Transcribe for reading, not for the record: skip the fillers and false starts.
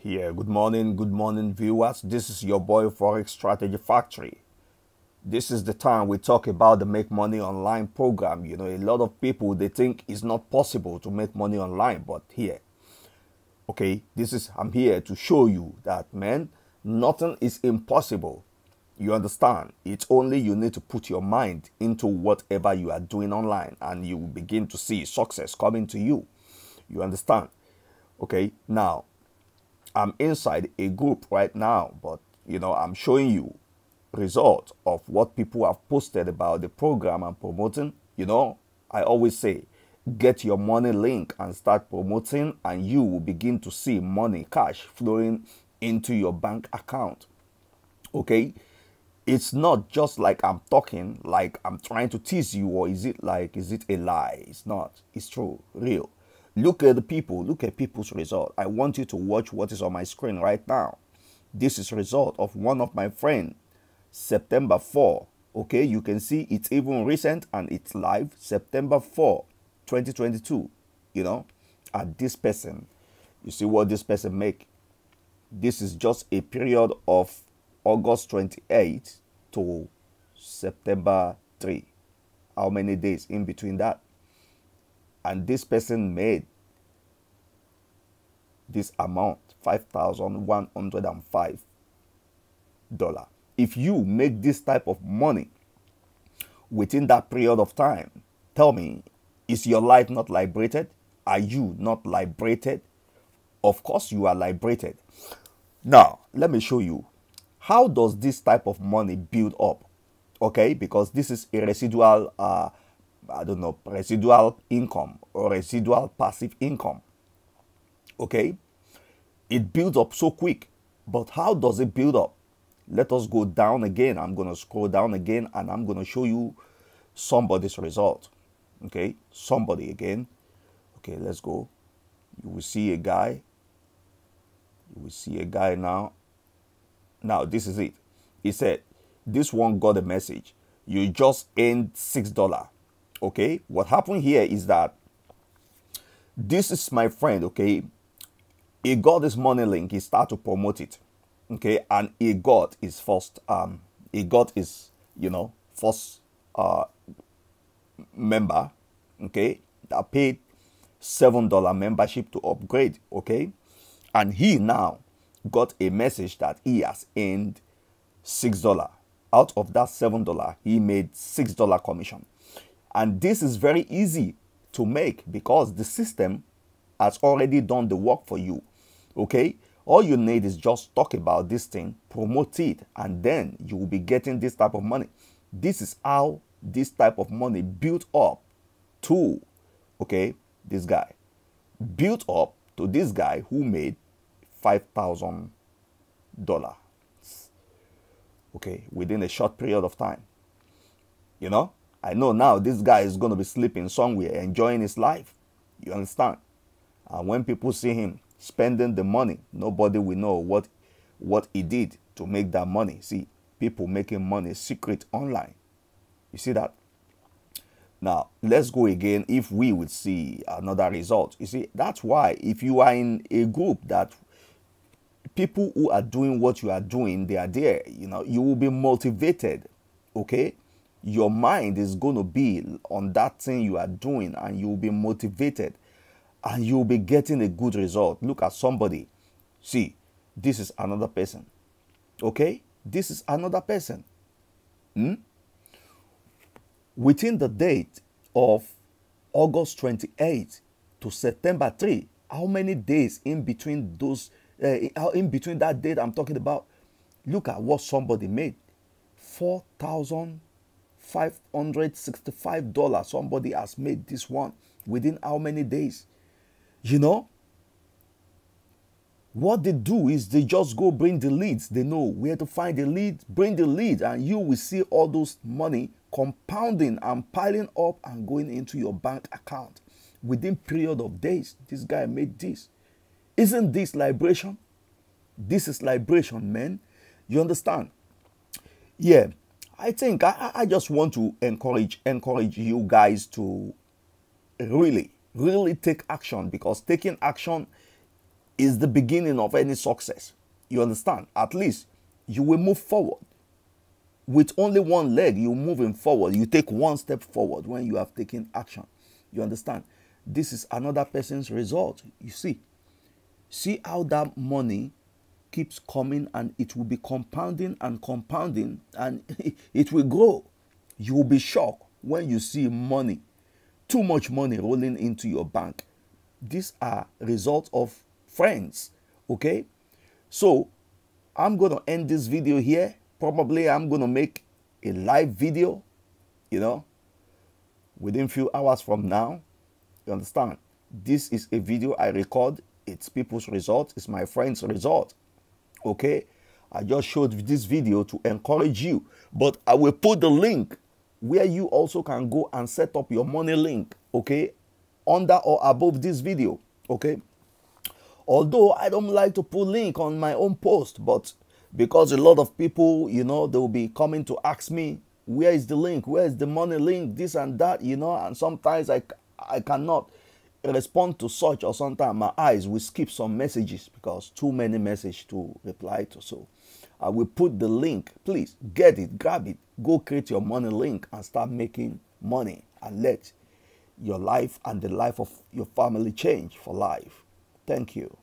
Yeah, good morning, viewers. This is your boy Forex Strategy Factory. This is the time we talk about the Make Money Online program. You know, a lot of people they think it's not possible to make money online, but here, okay, I'm here to show you that man, nothing is impossible. You understand? It's only you need to put your mind into whatever you are doing online, and you will begin to see success coming to you. You understand? Okay, now I'm inside a group right now, but I'm showing you result of what people have posted about the program I'm promoting. I always say, get your money link and start promoting, and you will begin to see money, cash flowing into your bank account. Okay, it's not just like I'm talking, like I'm trying to tease you, or is it a lie? It's not. It's true, real. Look at the people, look at people's result. I want you to watch what is on my screen right now. This is result of one of my friends, September 4. Okay, you can see it's even recent and it's live, September 4, 2022. And this person, you see what this person make. This is just a period of August 28 to September 3. How many days in between that? And this person made this amount, $5,105. If you make this type of money within that period of time, tell me, is your life not liberated? Are you not liberated? Of course you are liberated. Now, let me show you. How does this type of money build up? Okay, because this is a residual residual income or residual passive income. Okay, it builds up so quick, but how does it build up? Let us go down again. I'm going to scroll down again, and I'm going to show you somebody's result. Okay, somebody again. Okay, let's go. You will see a guy. You will see a guy now. Now, this is it. He said, this one got a message. You just earned $6. Okay, what happened here is that this is my friend. Okay, he got this money link. He started to promote it. Okay, and he got his first first member. Okay, that paid $7 membership to upgrade. Okay, and he now got a message that he has earned $6. Out of that $7, he made $6 commission. And this is very easy to make because the system has already done the work for you. Okay, all you need is just talk about this thing, promote it, and then you will be getting this type of money. This is how this type of money built up to, okay, this guy. Built up to this guy who made $5,000. Okay, within a short period of time. I know now this guy is going to be sleeping somewhere, enjoying his life. You understand? And when people see him spending the money, nobody will know what he did to make that money. See, people making money secret online. You see that? Now, let's go again if we would see another result. You see, that's why if you are in a group that people who are doing what you are doing, they are there, you will be motivated, okay? Your mind is going to be on that thing you are doing, and you will be motivated, and you will be getting a good result. Look at somebody. See, this is another person. Okay? This is another person. Within the date of August 28 to September 3, how many days in between those, in between that date I'm talking about? Look at what somebody made. $4,565. Somebody has made this one within how many days? What they do is they just go bring the leads. They know where to find the lead, bring the lead, and you will see all those money compounding and piling up and going into your bank account within period of days. This guy made this. Isn't this liberation? This is liberation, man. You understand? Yeah. I think I just want to encourage you guys to really take action, because taking action is the beginning of any success. You understand? At least you will move forward. With only one leg, you're moving forward. You take one step forward when you have taken action. You understand? This is another person's result. You see how that money keeps coming, and it will be compounding and compounding, and it will grow. You will be shocked when you see money, too much money rolling into your bank. These are results of friends. Okay? So I'm going to end this video here. Probably I'm going to make a live video, within a few hours from now. You understand? This is a video I record. It's people's result. It's my friend's result. Okay? I just showed this video to encourage you. But I will put the link where you also can go and set up your money link. Okay? Under or above this video. Okay? Although I don't like to put link on my own post, but because a lot of people, they'll be coming to ask me, where is the link? Where is the money link? This and that, and sometimes I cannot respond to such, or sometimes my eyes will skip some messages because too many messages to reply to. So I will put the link. Please get it, grab it, go create your money link and start making money, and let your life and the life of your family change for life. Thank you.